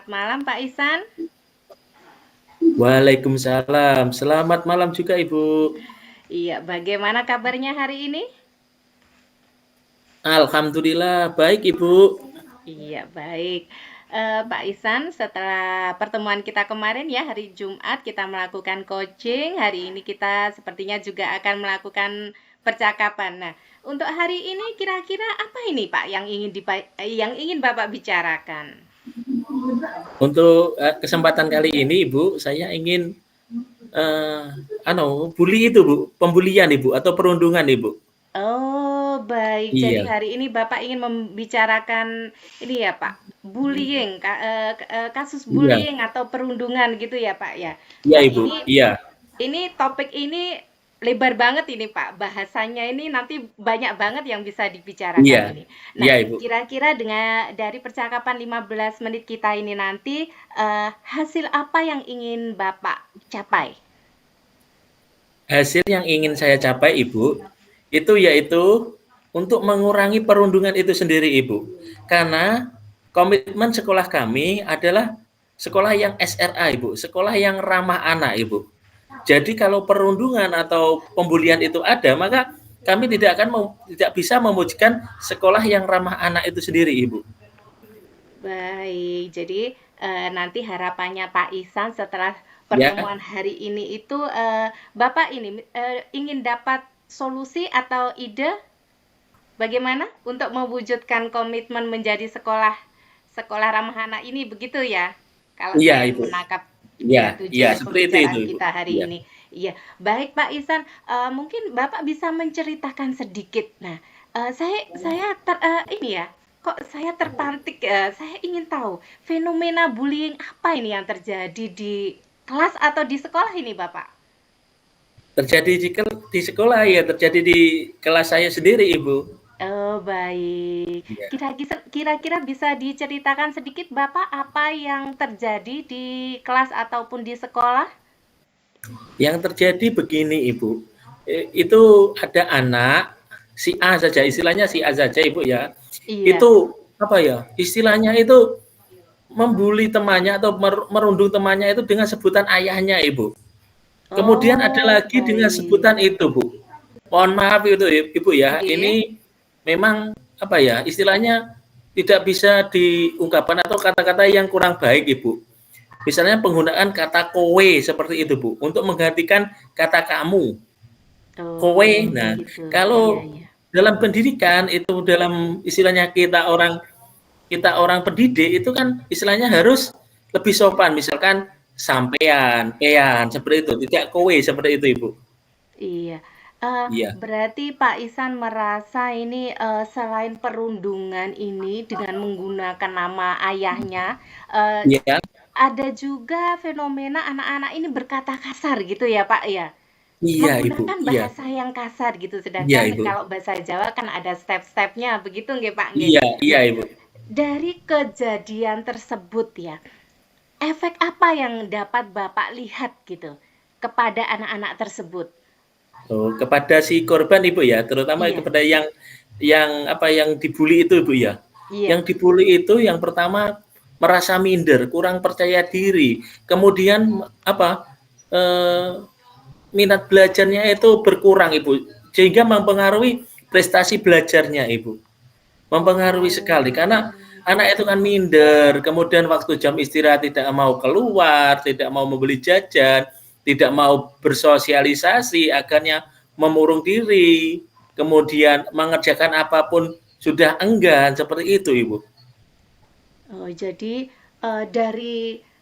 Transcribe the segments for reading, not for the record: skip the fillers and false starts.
Selamat malam Pak Ihsan. Waalaikumsalam. Selamat malam juga, Ibu. Iya, bagaimana kabarnya hari ini? Alhamdulillah baik, Ibu. Iya, baik. Pak Ihsan, setelah pertemuan kita kemarin ya, hari Jumat kita melakukan coaching, hari ini kita sepertinya juga akan melakukan percakapan. Nah, untuk hari ini kira-kira apa ini Pak yang ingin Bapak bicarakan? Untuk kesempatan kali ini, Ibu, saya ingin eh bully itu, Bu, pembulian, Ibu, atau perundungan, Ibu. Oh, baik. Jadi Iya, hari ini Bapak ingin membicarakan ini ya, Pak, kasus iya, bullying atau perundungan gitu ya, Pak ya. iya, Wah, Ibu. Iya, ini topik ini lebar banget ini, Pak. Bahasanya ini nanti banyak banget yang bisa iya, dibicarakan ini. Nah, iya, Ibu. kira-kira dengan dari percakapan 15 menit kita ini nanti hasil apa yang ingin Bapak capai? Hasil yang ingin saya capai, Ibu, itu yaitu untuk mengurangi perundungan itu sendiri, Ibu. Karena komitmen sekolah kami adalah sekolah yang SRA, Ibu, sekolah yang ramah anak, Ibu. Jadi kalau perundungan atau pembulian itu ada, maka kami tidak bisa mewujudkan sekolah yang ramah anak itu sendiri, Ibu. Baik, jadi nanti harapannya Pak Ihsan setelah Ya, pertemuan hari ini itu Bapak ini ingin dapat solusi atau ide bagaimana untuk mewujudkan komitmen menjadi sekolah sekolah ramah anak ini begitu ya? Kalau iya, saya Ibu. menangkap Iya, ya iya, tujuan seperti itu, pembicaraan Ibu. kita hari Iya. ini. Iya, baik Pak Ihsan, mungkin Bapak bisa menceritakan sedikit. Nah, ini ya, kok saya terpantik, saya ingin tahu fenomena bullying apa ini yang terjadi di kelas atau di sekolah ini, Bapak? Terjadi di sekolah ya, terjadi di kelas saya sendiri, Ibu. Oh, baik. Iya. Kira-kira bisa diceritakan sedikit, Bapak, apa yang terjadi di kelas ataupun di sekolah? Yang terjadi begini, Ibu. Itu ada anak si A saja, istilahnya si A saja, Ibu ya. Iya. Itu apa ya? Istilahnya itu membuli temannya atau merundung temannya itu dengan sebutan ayahnya, Ibu. Kemudian ada Oh, lagi dengan baik. sebutan itu, Bu. Mohon maaf itu, Ibu ya. Nggih. Ini memang apa ya? Istilahnya tidak bisa diungkapkan atau kata-kata yang kurang baik, Ibu. Misalnya penggunaan kata kowe seperti itu, Bu, untuk menggantikan kata kamu. Kowe. Oh, Nah, begitu. Iya, kalau iya. dalam pendidikan itu dalam istilahnya kita orang pendidik itu kan istilahnya harus lebih sopan, misalkan sampean, pean, seperti itu, tidak kowe seperti itu, Ibu. Iya. Iya. Berarti Pak Ihsan merasa ini selain perundungan ini dengan menggunakan nama ayahnya, eh, Iya, ada juga fenomena anak-anak ini berkata kasar gitu ya, Pak ya? iya, Ibu. Menggunakan Iya, bahasa yang kasar gitu, iya, sedangkan Ibu. kalau bahasa Jawa kan ada step-stepnya, begitu nggih Pak nggih? Iya, iya, Nah, Ibu. dari kejadian tersebut ya, efek apa yang dapat Bapak lihat gitu kepada anak-anak tersebut? Oh, kepada si korban, Ibu ya, terutama Iya, kepada yang dibully itu, Ibu ya. iya. Yang dibully itu yang pertama merasa minder, kurang percaya diri. Kemudian eh, minat belajarnya itu berkurang, Ibu. Sehingga mempengaruhi prestasi belajarnya, Ibu. Mempengaruhi sekali karena Oh, anak itu kan minder, kemudian waktu jam istirahat tidak mau keluar, tidak mau membeli jajan, tidak mau bersosialisasi, akhirnya memurung diri, kemudian mengerjakan apapun sudah enggan, seperti itu, Ibu. oh, jadi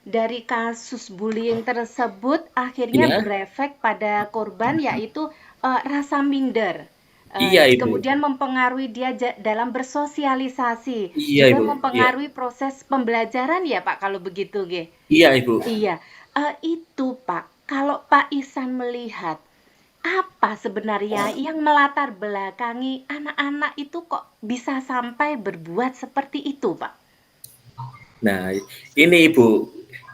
dari kasus bullying tersebut akhirnya Iya, berefek pada korban yaitu rasa minder. iya, Ibu. Kemudian mempengaruhi dia dalam bersosialisasi, Iya, juga Ibu. Iya. mempengaruhi proses pembelajaran ya Pak kalau begitu, Ge. Iya, Ibu. Iya, itu Pak. Kalau Pak Ihsan melihat apa sebenarnya yang melatar belakangi anak-anak itu kok bisa sampai berbuat seperti itu, Pak? Nah, ini Ibu,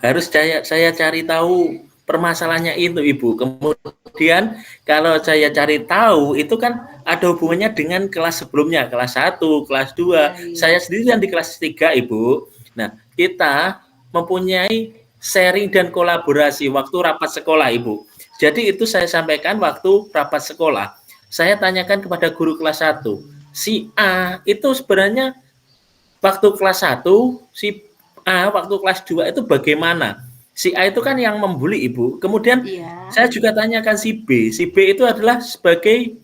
harus saya cari tahu permasalahannya itu, Ibu. Kemudian kalau saya cari tahu itu kan ada hubungannya dengan kelas sebelumnya, kelas 1, kelas 2. Saya Baik. sendiri yang di kelas 3, Ibu. Nah, kita mempunyai sharing dan kolaborasi waktu rapat sekolah, Ibu. Jadi itu saya sampaikan waktu rapat sekolah. Saya tanyakan kepada guru kelas 1, si A itu sebenarnya waktu kelas 1, si A waktu kelas 2 itu bagaimana? Si A itu kan yang membuli, Ibu. Kemudian Iya. saya juga tanyakan si B. Si B itu adalah sebagai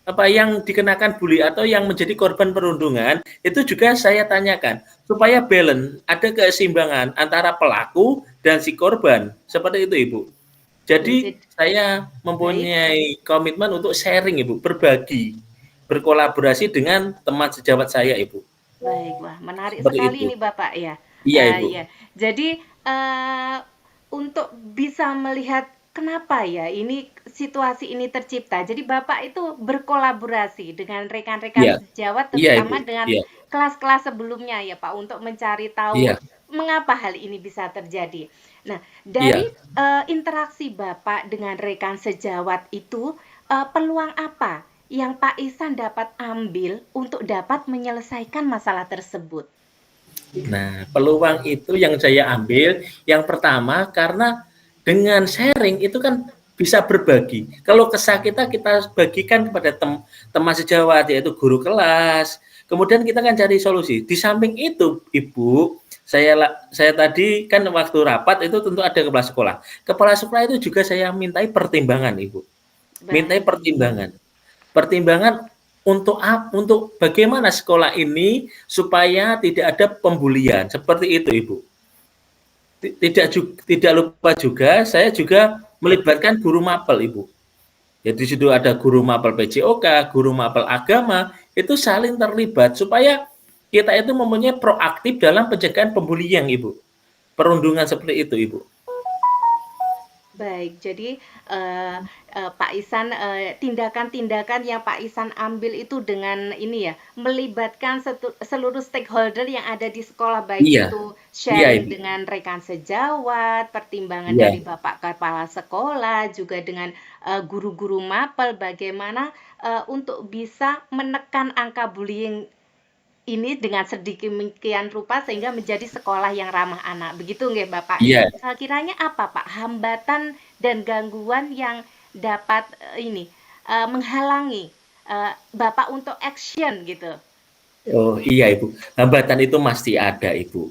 apa yang dikenakan bully atau yang menjadi korban perundungan, itu juga saya tanyakan supaya balance, ada keseimbangan antara pelaku dan si korban. Seperti itu, Ibu. Ya, Jadi jadi saya baik. mempunyai komitmen untuk sharing, Ibu, berbagi, berkolaborasi dengan teman sejawat saya, Ibu. Baik, wah menarik Seperti sekali itu. ini Bapak ya. Iya, Ibu. Ya. Jadi untuk bisa melihat kenapa ya ini situasi ini tercipta. Jadi Bapak itu berkolaborasi dengan rekan-rekan Iya. sejawat, Iya, Ibu. terutama dengan Iya. kelas-kelas sebelumnya ya Pak, untuk mencari tahu Iya. mengapa hal ini bisa terjadi. Nah, dari Iya. interaksi Bapak dengan rekan sejawat itu, peluang apa yang Pak Ihsan dapat ambil untuk dapat menyelesaikan masalah tersebut? Nah, peluang itu yang saya ambil, yang pertama karena dengan sharing itu kan bisa berbagi. Kalau kesah kita bagikan kepada teman sejawat, yaitu guru kelas. Kemudian kita kan cari solusi. Di samping itu, Ibu, saya tadi kan waktu rapat itu tentu ada kepala sekolah. Kepala sekolah itu juga saya mintai pertimbangan, Ibu. Mintai Baik. pertimbangan. Pertimbangan untuk bagaimana sekolah ini supaya tidak ada pembulian, seperti itu, Ibu. Tidak lupa juga, saya juga melibatkan guru mapel, Ibu. Jadi di situ ada guru mapel PJOK, guru mapel agama, itu saling terlibat supaya kita itu mempunyai proaktif dalam pencegahan pembulian, Ibu. Perundungan seperti itu, Ibu. Baik, jadi Pak Ihsan, tindakan-tindakan yang Pak Ihsan ambil itu dengan ini ya, melibatkan seluruh stakeholder yang ada di sekolah, baik Iya, itu iya, sharing Ibu. dengan rekan sejawat, pertimbangan Iya, dari Bapak Kepala Sekolah, juga dengan guru-guru mapel, bagaimana untuk bisa menekan angka bullying ini dengan sedemikian rupa sehingga menjadi sekolah yang ramah anak. Begitu nggih Bapak ya? iya. Kiranya apa Pak hambatan dan gangguan yang dapat menghalangi Bapak untuk action gitu? Oh iya, Ibu. Hambatan itu pasti ada, Ibu.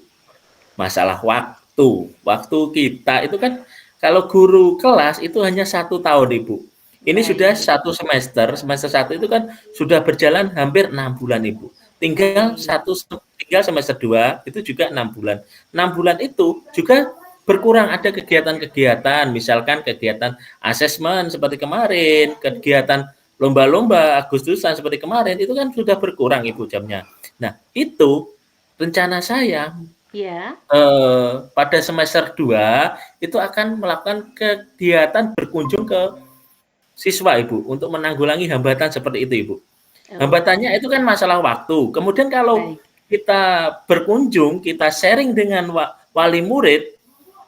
Masalah waktu. Waktu kita itu kan kalau guru kelas itu hanya 1 tahun, Ibu. Ini sudah Baik, 1 semester, semester 1 itu kan sudah berjalan hampir 6 bulan, Ibu. baik, Tinggal semester 2 itu juga 6 bulan. 6 bulan itu juga berkurang ada kegiatan-kegiatan, misalkan kegiatan asesmen seperti kemarin, kegiatan lomba-lomba Agustusan seperti kemarin, itu kan sudah berkurang, Ibu, jamnya. Nah, itu rencana saya ya, pada semester 2 itu akan melakukan kegiatan berkunjung ke siswa, Ibu, untuk menanggulangi hambatan seperti itu, Ibu. oh, Hambatannya itu kan masalah waktu. Kemudian kalau baik, kita berkunjung, kita sharing dengan wali murid,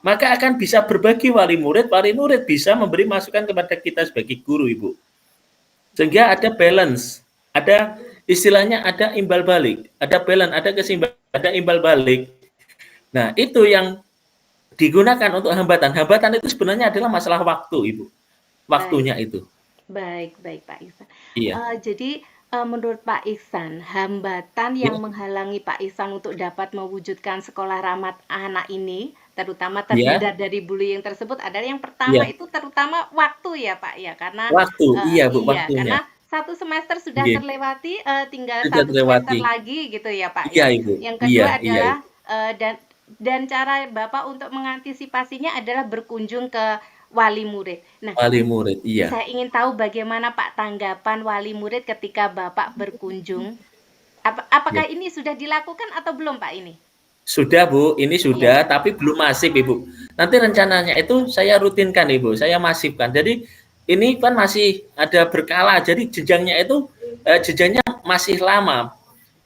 maka akan bisa berbagi wali murid bisa memberi masukan kepada kita sebagai guru, Ibu. Sehingga ada balance, ada istilahnya ada imbal balik, ada balance, ada keseimbangan, ada imbal balik. Nah, itu yang digunakan untuk hambatan. Hambatan itu sebenarnya adalah masalah waktu, Ibu. baik. Waktunya itu. Baik, baik Pak Ihsan. Iya. Jadi menurut Pak Ihsan, hambatan yang Ya, menghalangi Pak Ihsan untuk dapat mewujudkan sekolah ramah anak ini, terutama iya, terhindar dari bullying tersebut, adalah yang pertama iya. itu terutama waktu ya Pak ya, karena Waktu, iya, Bu, iya, waktunya. karena satu semester sudah Iya, terlewati, tinggal sudah satu semester terlewati. lagi gitu ya Pak Iya, ya. Ibu. Yang Iya, kedua iya, adalah Ibu. dan cara Bapak untuk mengantisipasinya adalah berkunjung ke wali murid. Nah, Wali murid, iya. saya ingin tahu bagaimana Pak tanggapan wali murid ketika Bapak berkunjung. Ya. Apakah ini sudah dilakukan atau belum Pak ini? Sudah, Bu, ini Iya. sudah, tapi belum masif, Ibu. Nanti rencananya itu saya rutinkan, Ibu, saya masifkan. Jadi ini kan masih ada berkala, jadi jenjangnya masih lama.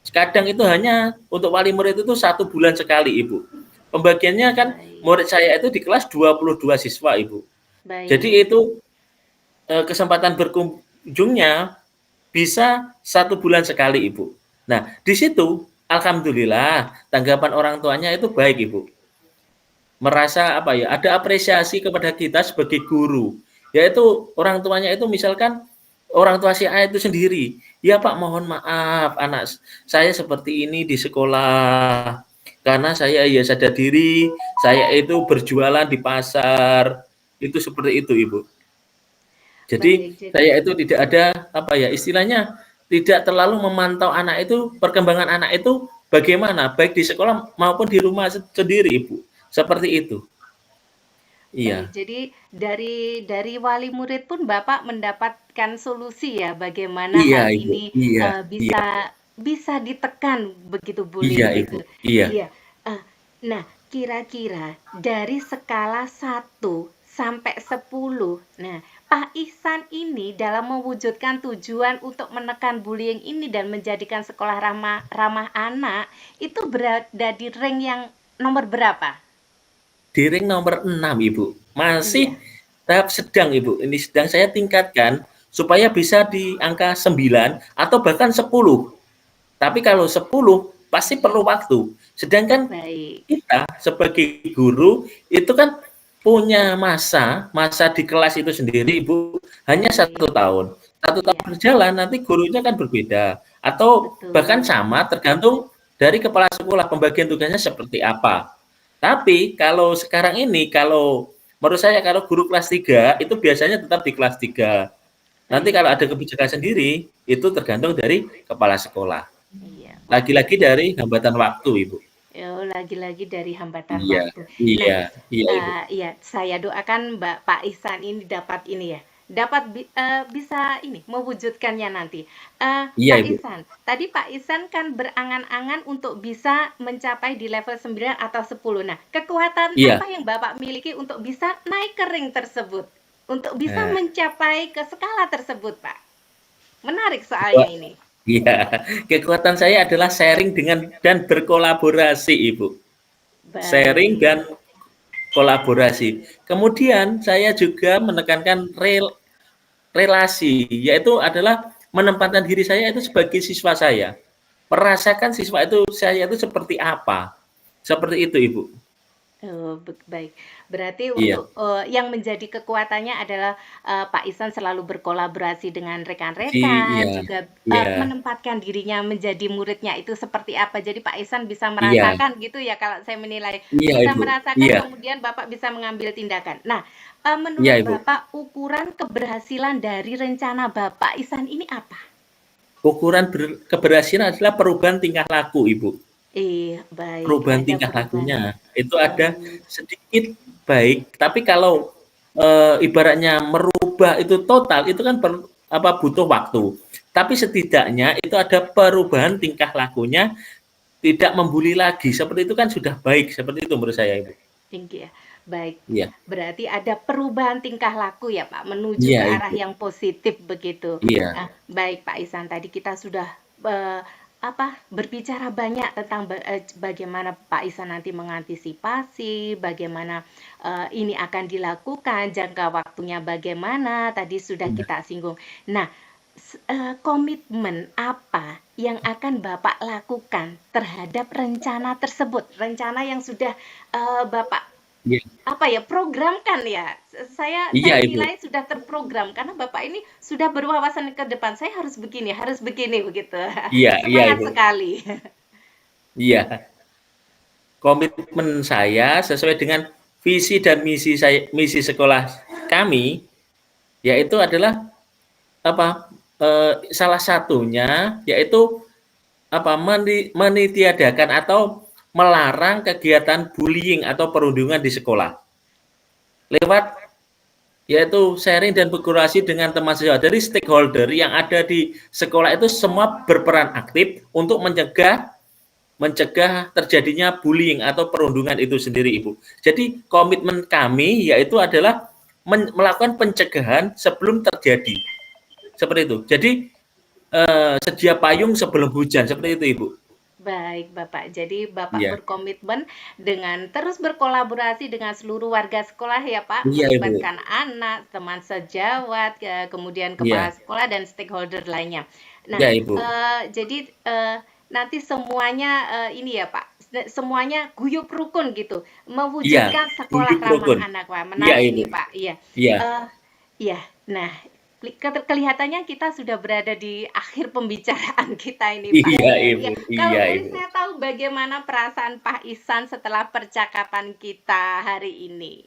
Kadang itu hanya untuk wali murid itu 1 bulan sekali, Ibu. Pembagiannya kan Baik, murid saya itu di kelas 22 siswa, Ibu. baik, Jadi itu kesempatan berkunjungnya bisa 1 bulan sekali, Ibu. Nah, di situ alhamdulillah tanggapan orang tuanya itu baik, Ibu. merasa apa ya, ada apresiasi kepada kita sebagai guru. Yaitu orang tuanya itu misalkan orang tua si A itu sendiri, "Ya Pak, mohon maaf anak saya seperti ini di sekolah. Karena saya ya sadar diri, saya itu berjualan di pasar." Itu seperti itu, Ibu. Jadi Baik, jadi saya itu tidak ada apa ya, istilahnya tidak terlalu memantau anak itu, perkembangan anak itu bagaimana, baik di sekolah maupun di rumah sendiri, Ibu. Seperti itu. baik, Iya. jadi dari wali murid pun Bapak mendapatkan solusi ya, bagaimana Iya, hal Ibu. ini Iya, iya. bisa bisa ditekan begitu Iya, bullying Ibu. itu. Iya. Iya. eh, nah, kira-kira dari skala 1 sampai 10, nah, Pak Ihsan ini dalam mewujudkan tujuan untuk menekan bullying ini dan menjadikan sekolah ramah ramah anak itu berada di rank yang nomor berapa? Di ring nomor 6, Ibu. Iya. Masih tahap sedang, Ibu. Ini sedang saya tingkatkan supaya bisa di angka 9 atau bahkan 10. Tapi kalau 10 pasti perlu waktu. Sedangkan Baik, kita sebagai guru itu kan punya masa di kelas itu sendiri, Ibu, hanya satu baik. tahun. Satu tahun Iya, berjalan nanti gurunya kan berbeda atau bahkan betul. sama tergantung dari kepala sekolah pembagian tugasnya seperti apa. Tapi kalau sekarang ini kalau menurut saya kalau guru kelas 3 itu biasanya tetap di kelas 3. Nanti Baik. kalau ada kebijakan sendiri itu tergantung dari kepala sekolah. Iya. Wah, Lagi-lagi dari hambatan waktu, Ibu. oh, lagi-lagi dari hambatan Iya, waktu. Nah, iya, iya, Ibu. iya, saya doakan Pak Ihsan ini dapat ini ya, dapat bisa ini mewujudkannya nanti. Iya, Pak Ibu. Ihsan, tadi Pak Ihsan kan berangan-angan untuk bisa mencapai di level 9 atau 10. Nah, kekuatan Iya. apa yang Bapak miliki untuk bisa naik ke ring tersebut? Untuk bisa Nah, mencapai ke skala tersebut, Pak. Menarik soalnya ini. iya, kekuatan saya adalah sharing dengan dan berkolaborasi, Ibu. Sharing Baik. dan kolaborasi. Kemudian saya juga menekankan relasi, yaitu adalah menempatkan diri saya itu sebagai siswa saya. Merasakan siswa itu saya itu seperti apa. Seperti itu, Ibu. Oh, baik. Berarti Iya, untuk yang menjadi kekuatannya adalah Pak Ihsan selalu berkolaborasi dengan rekan-rekan, iya, juga iya, menempatkan dirinya menjadi muridnya itu seperti apa. Jadi Pak Ihsan bisa iya, merasakan gitu ya kalau saya menilai, iya, bisa Ibu. merasakan Iya, kemudian Bapak bisa mengambil tindakan. Nah, iya, menurut Ibu. Bapak ukuran keberhasilan dari rencana Bapak Ihsan ini apa? Ukuran keberhasilan adalah perubahan tingkah laku, Ibu. Baik, Perubahan ada tingkah perubahan. lakunya, itu ada Baik. sedikit baik, tapi kalau, ibaratnya merubah itu total, itu kan butuh waktu. Tapi setidaknya itu ada perubahan tingkah lakunya, tidak membuli lagi, seperti itu kan sudah baik, seperti itu menurut saya, Ibu. Tinggi ya. Baik. Iya, Berarti ada perubahan tingkah laku ya, Pak, menuju iya, ke arah Ibu. yang positif begitu. Iya, Baik Pak Ihsan, tadi kita sudah eh, berbicara banyak tentang bagaimana Pak Ihsan nanti mengantisipasi, bagaimana ini akan dilakukan, jangka waktunya bagaimana, tadi sudah iya, kita singgung. Nah, komitmen apa yang akan Bapak lakukan terhadap rencana tersebut? Rencana yang sudah Bapak iya, apa ya programkan ya. Saya iya, Ibu. nilai sudah terprogram karena Bapak ini sudah berwawasan ke depan. Saya harus begini begitu. Iya, iya, Semangat Ibu. sekali. Iya, komitmen saya sesuai dengan visi dan misi sekolah kami, yaitu adalah salah satunya yaitu menitiadakan atau melarang kegiatan bullying atau perundungan di sekolah lewat yaitu sharing dan berkolaborasi dengan teman sejawat dari stakeholder yang ada di sekolah itu semua berperan aktif untuk mencegah mencegah terjadinya bullying atau perundungan itu sendiri, Ibu. Jadi komitmen kami yaitu adalah melakukan pencegahan sebelum terjadi. Seperti itu. Jadi sedia payung sebelum hujan, seperti itu, Ibu. Baik, Bapak. Jadi Bapak Iya, berkomitmen dengan terus berkolaborasi dengan seluruh warga sekolah ya, Pak, iya, Ibu. melibatkan anak, teman sejawat, kemudian kepala Iya, sekolah dan stakeholder lainnya. Nah, iya, Ibu. jadi nanti semuanya ini ya, Pak, semuanya guyup rukun gitu, Iya, mewujudkan sekolah guyup ramah rukun. anak. Wah, Iya, menarik Ibu. ini Pak. Iya. Iya. Eh, iya. Nah, kelihatannya kita sudah berada di akhir pembicaraan kita ini Pak. Iya, Ibu. Ya, Iya, kalau boleh Ibu. saya tahu bagaimana perasaan Pak Ihsan setelah percakapan kita hari ini?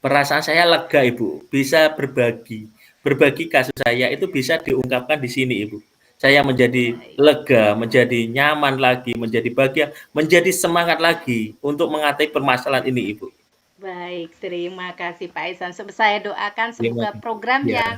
Perasaan saya lega, Ibu. Bisa berbagi. Berbagi kasus saya itu bisa diungkapkan di sini, Ibu. Saya menjadi Baik. lega, menjadi nyaman lagi, menjadi bahagia, menjadi semangat lagi untuk mengatasi permasalahan ini, Ibu. Baik, terima kasih Pak Ihsan. Saya doakan Terima semoga kasih. program Ya, yang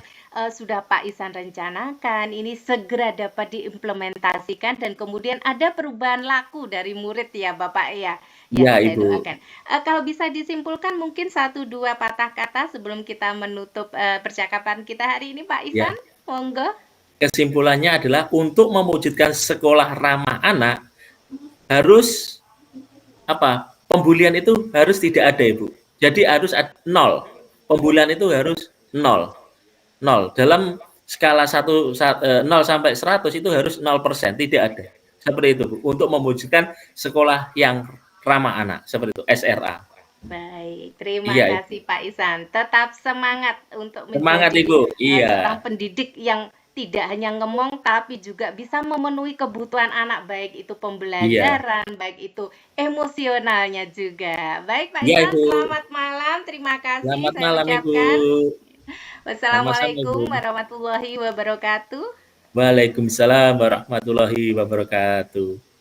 sudah Pak Ihsan rencanakan ini segera dapat diimplementasikan dan kemudian ada perubahan laku dari murid ya Bapak ya. Ya, ya, saya Ibu. doakan. Kalau bisa disimpulkan mungkin satu dua patah kata sebelum kita menutup percakapan kita hari ini Pak Ihsan. Ya, Monggo. kesimpulannya adalah untuk mewujudkan sekolah ramah anak harus apa? Pembulian itu harus tidak ada, Ibu. Jadi harus nol. Pembulian itu harus nol. Nol. Dalam skala 0 sampai 100 itu harus 0%, tidak ada. Seperti itu, Bu. Untuk mewujudkan sekolah yang ramah anak, seperti itu, SRA. Baik, terima Iya, Ibu. kasih Pak Ihsan. Tetap semangat untuk Semangat, menjadi Ibu. seorang Iya. pendidik yang tidak hanya ngemong tapi juga bisa memenuhi kebutuhan anak baik itu Iya. pembelajaran, baik itu emosionalnya juga. Baik Pak Iya, Ihsan, Ibu. selamat malam. Terima kasih Selamat saya malam, Ibu. ucapkan. Sama-sama, Ibu. Wassalamualaikum warahmatullahi wabarakatuh. Waalaikumsalam warahmatullahi wabarakatuh.